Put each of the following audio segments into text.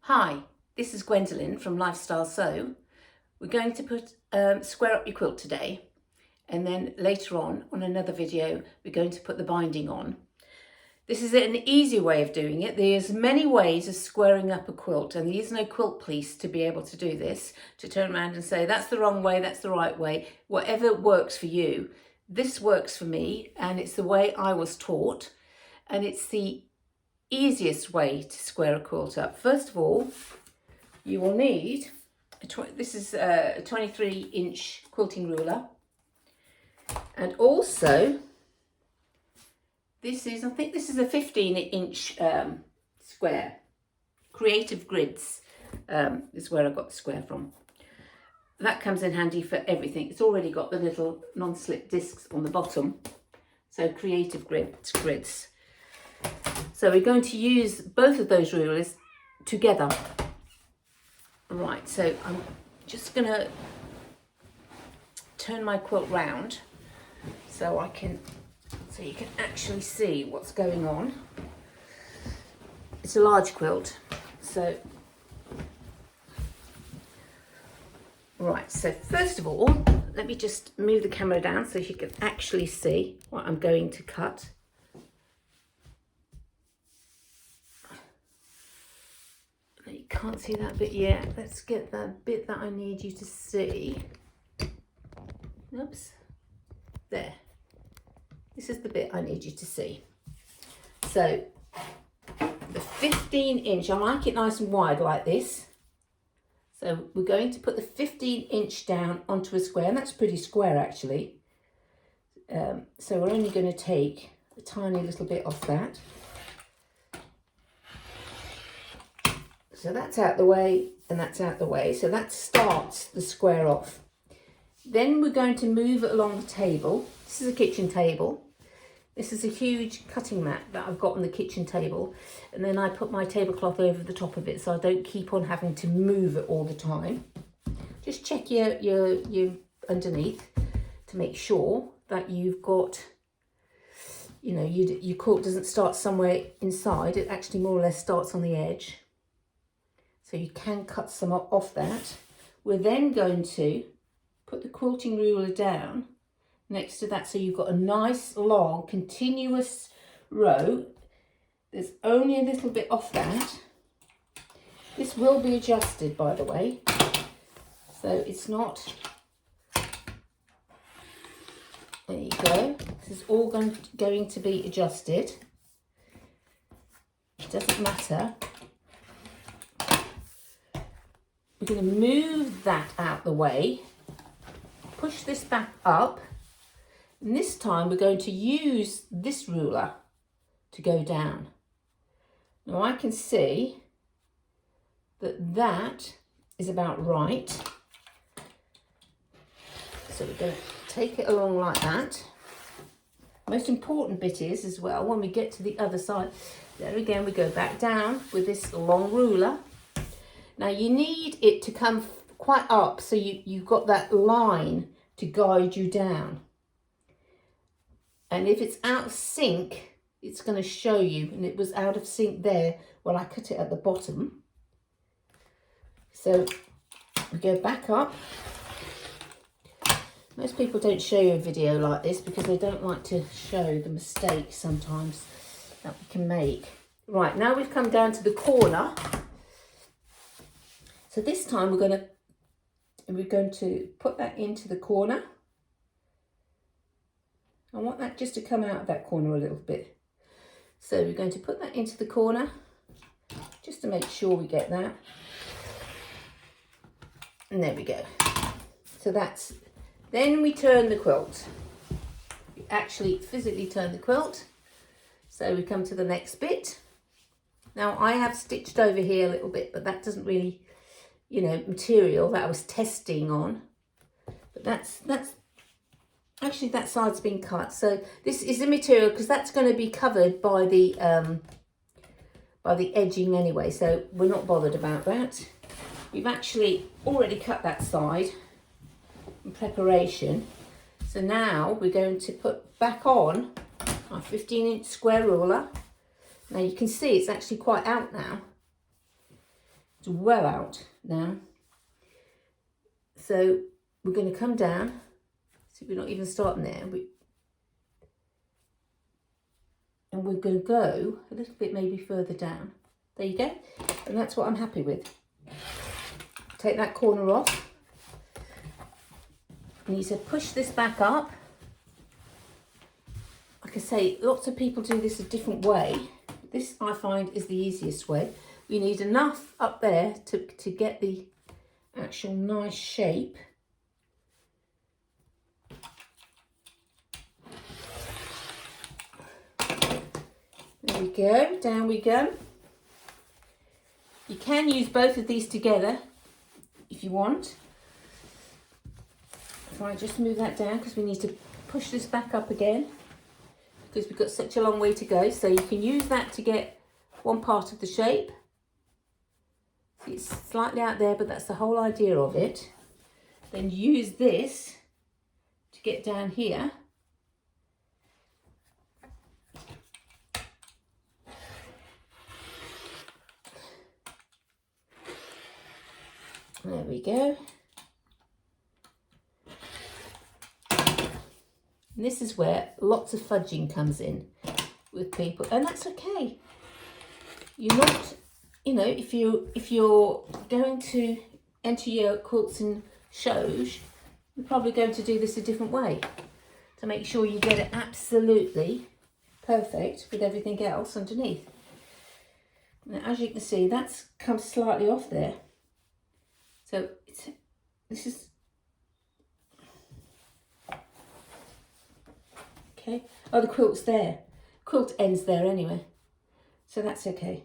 Hi, this is Gwendolyn from Lifestyle Sew. We're going to put square up your quilt today, and then later on another video we're going to put the binding on. This is an easy way of doing it. There's many ways of squaring up a quilt, and there is no quilt police to be able to do this, to turn around and say that's the wrong way, that's the right way. Whatever works for you. This works for me, and it's the way I was taught, and it's the easiest way to square a quilt up. First of all, you will need this is a 23-inch quilting ruler, and also this is, I think this is a 15-inch square. Creative Grids is where I got the square from. That comes in handy for everything. It's already got the little non-slip discs on the bottom, so Creative Grids. So we're going to use both of those rulers together. Right, so I'm just going to turn my quilt round so you can actually see what's going on. It's a large quilt, so right, so first of all, let me just move the camera down so you can actually see what I'm going to cut. You can't see that bit yet. Let's get that bit that I need you to see. Oops. There. This is the bit I need you to see. So, the 15-inch, I like it nice and wide like this. So, we're going to put the 15-inch down onto a square, and that's pretty square actually. So, we're only going to take a tiny little bit off that. So that's out the way, and that's out the way. So that starts the square off. Then we're going to move it along the table. This is a kitchen table. This is a huge cutting mat that I've got on the kitchen table. And then I put my tablecloth over the top of it so I don't keep on having to move it all the time. Just check your underneath to make sure that you've got, your quilt doesn't start somewhere inside. It actually more or less starts on the edge. So you can cut some off that. We're then going to put the quilting ruler down next to that, so you've got a nice long continuous row. There's only a little bit off that. This will be adjusted, by the way, so it's not, there you go. This is all going to be adjusted. It doesn't matter. We're going to move that out the way, push this back up, and this time we're going to use this ruler to go down. Now I can see that that is about right, so we're going to take it along like that. Most important bit is as well, when we get to the other side, there again we go back down with this long ruler. Now you need it to come quite up, so you've got that line to guide you down. And if it's out of sync, it's going to show you, and it was out of sync there when I cut it at the bottom. So we go back up. Most people don't show you a video like this because they don't like to show the mistakes sometimes that we can make. Right, now we've come down to the corner. So this time we're going to put that into the corner. I want that just to come out of that corner a little bit. So we're going to put that into the corner just to make sure we get that. And there we go. So then we turn the quilt. We actually physically turn the quilt. So we come to the next bit. Now I have stitched over here a little bit, but that doesn't really, material that I was testing on, but that's actually, that side's been cut. So this is the material, because that's going to be covered by the edging anyway, so we're not bothered about that. We've actually already cut that side in preparation. So now we're going to put back on our 15-inch square ruler. Now you can see it's actually quite out now. It's well out now. So we're going to come down. See, we're not even starting there. And we're going to go a little bit maybe further down. There you go. And that's what I'm happy with. Take that corner off. You need to push this back up. Like I say, lots of people do this a different way. This, I find, is the easiest way. We need enough up there to get the actual nice shape. There we go, down we go. You can use both of these together if you want. If I just move that down, because we need to push this back up again, because we've got such a long way to go. So you can use that to get one part of the shape. See, it's slightly out there, but that's the whole idea of it. Then use this to get down here. There we go. And this is where lots of fudging comes in with people, and that's okay. You're not, you know, if you're going to enter your quilts and shows, you're probably going to do this a different way to make sure you get it absolutely perfect with everything else underneath. Now, as you can see, that's come slightly off there. So this is okay. Oh, the quilt's there. Quilt ends there anyway, so that's okay.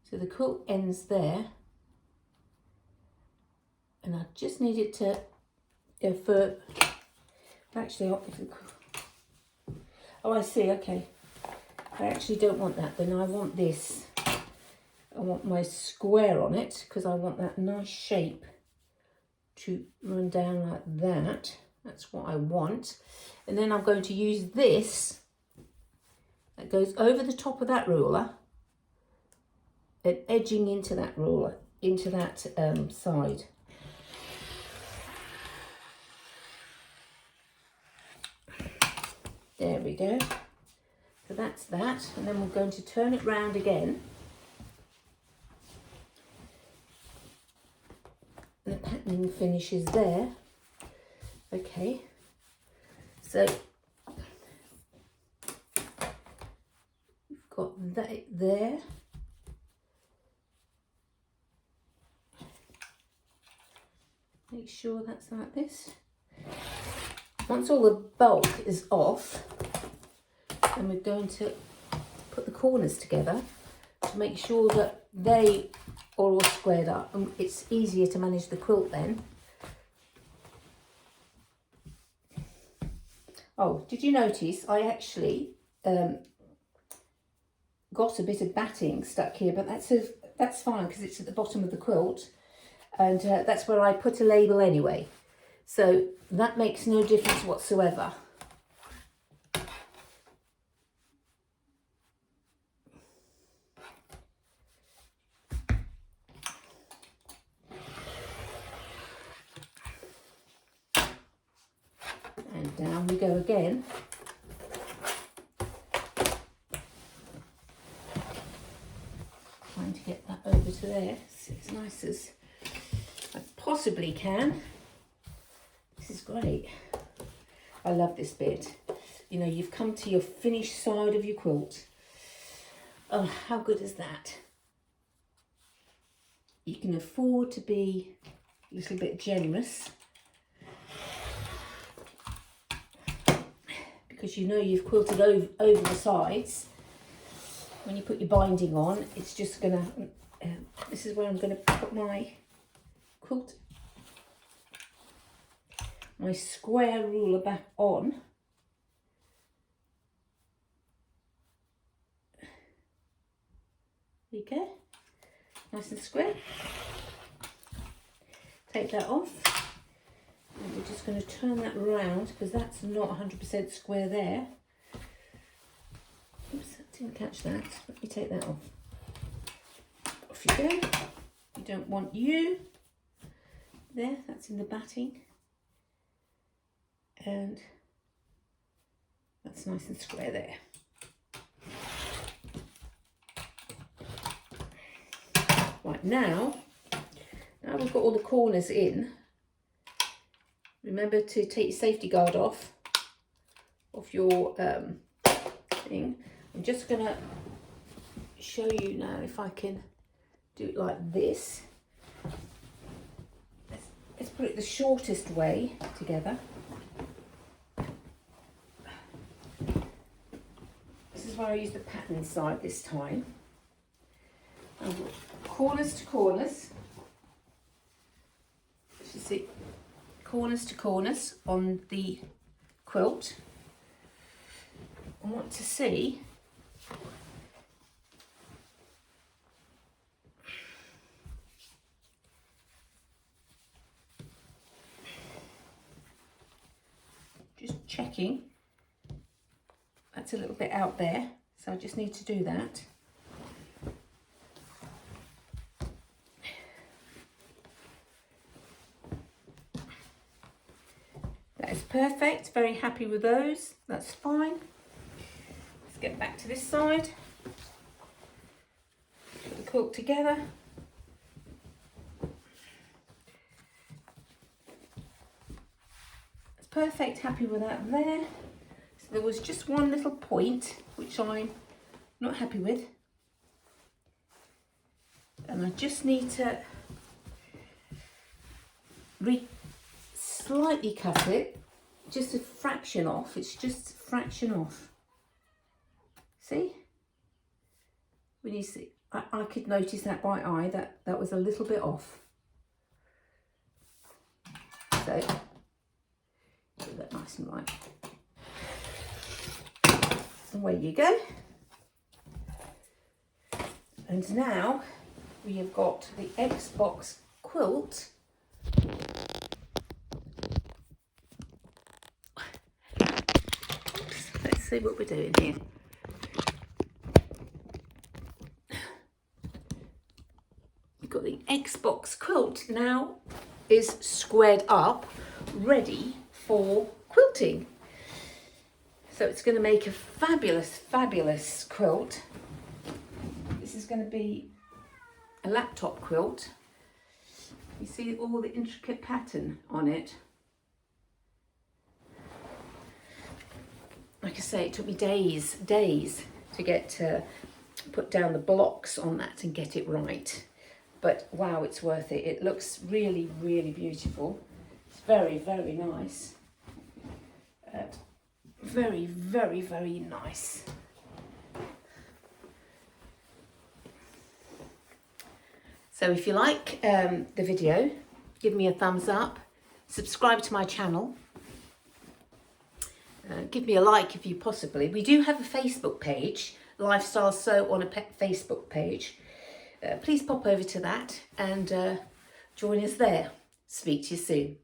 So the quilt ends there, and I just need it to go for. Actually, oh, I see. Okay, I actually don't want that. Then I want this. I want my square on it because I want that nice shape to run down like that. That's what I want. And then I'm going to use this that goes over the top of that ruler and edging into that ruler, into that side. There we go. So that's that. And then we're going to turn it round again. The patterning finishes there. Okay, so we've got that there. Make sure that's like this. Once all the bulk is off, then we're going to put the corners together to make sure that they are all squared up, and it's easier to manage the quilt then. Oh, did you notice I actually got a bit of batting stuck here, but that's fine because it's at the bottom of the quilt, and that's where I put a label anyway, so that makes no difference whatsoever. And down we go again. Trying to get that over to there, so it's nice as I possibly can. This is great. I love this bit. You know, you've come to your finished side of your quilt. Oh, how good is that? You can afford to be a little bit generous, because you know you've quilted over the sides. When you put your binding on, it's just gonna, this is where I'm gonna put my quilt, my square ruler back on. There you go, nice and square. Take that off. And we're just going to turn that round because that's not 100% square there. Oops, I didn't catch that. Let me take that off. Off you go. You don't want you. There, that's in the batting. And that's nice and square there. Right, now we've got all the corners in, remember to take your safety guard off your thing. I'm just going to show you now if I can do it like this. Let's put it the shortest way together. This is where I use the pattern side this time. And corners to corners. You see, corners to corners on the quilt. I want to see just checking. That's a little bit out there, so I just need to do that. That is perfect, very happy with those, that's fine. Let's get back to this side. Put the quilt together. It's perfect, happy with that there. So there was just one little point which I'm not happy with. And I just need to slightly cut it, just a fraction off. It's just a fraction off. See? When you see, I could notice that by eye that was a little bit off. So do that nice and light. Away you go. And now we have got the Xbox quilt. Let's see what we're doing here. We've got the Xbox quilt now is squared up, ready for quilting. So it's going to make a fabulous, fabulous quilt. This is going to be a laptop quilt. You see all the intricate pattern on it. Like I say, it took me days to get to put down the blocks on that and get it right. But wow, it's worth it. It looks really, really beautiful. It's very, very nice. Very, very, very nice. So if you like the video, give me a thumbs up, subscribe to my channel, give me a like if you possibly. We do have a Facebook page, Lifestyle Sew on a Facebook page. Please pop over to that and join us there. Speak to you soon.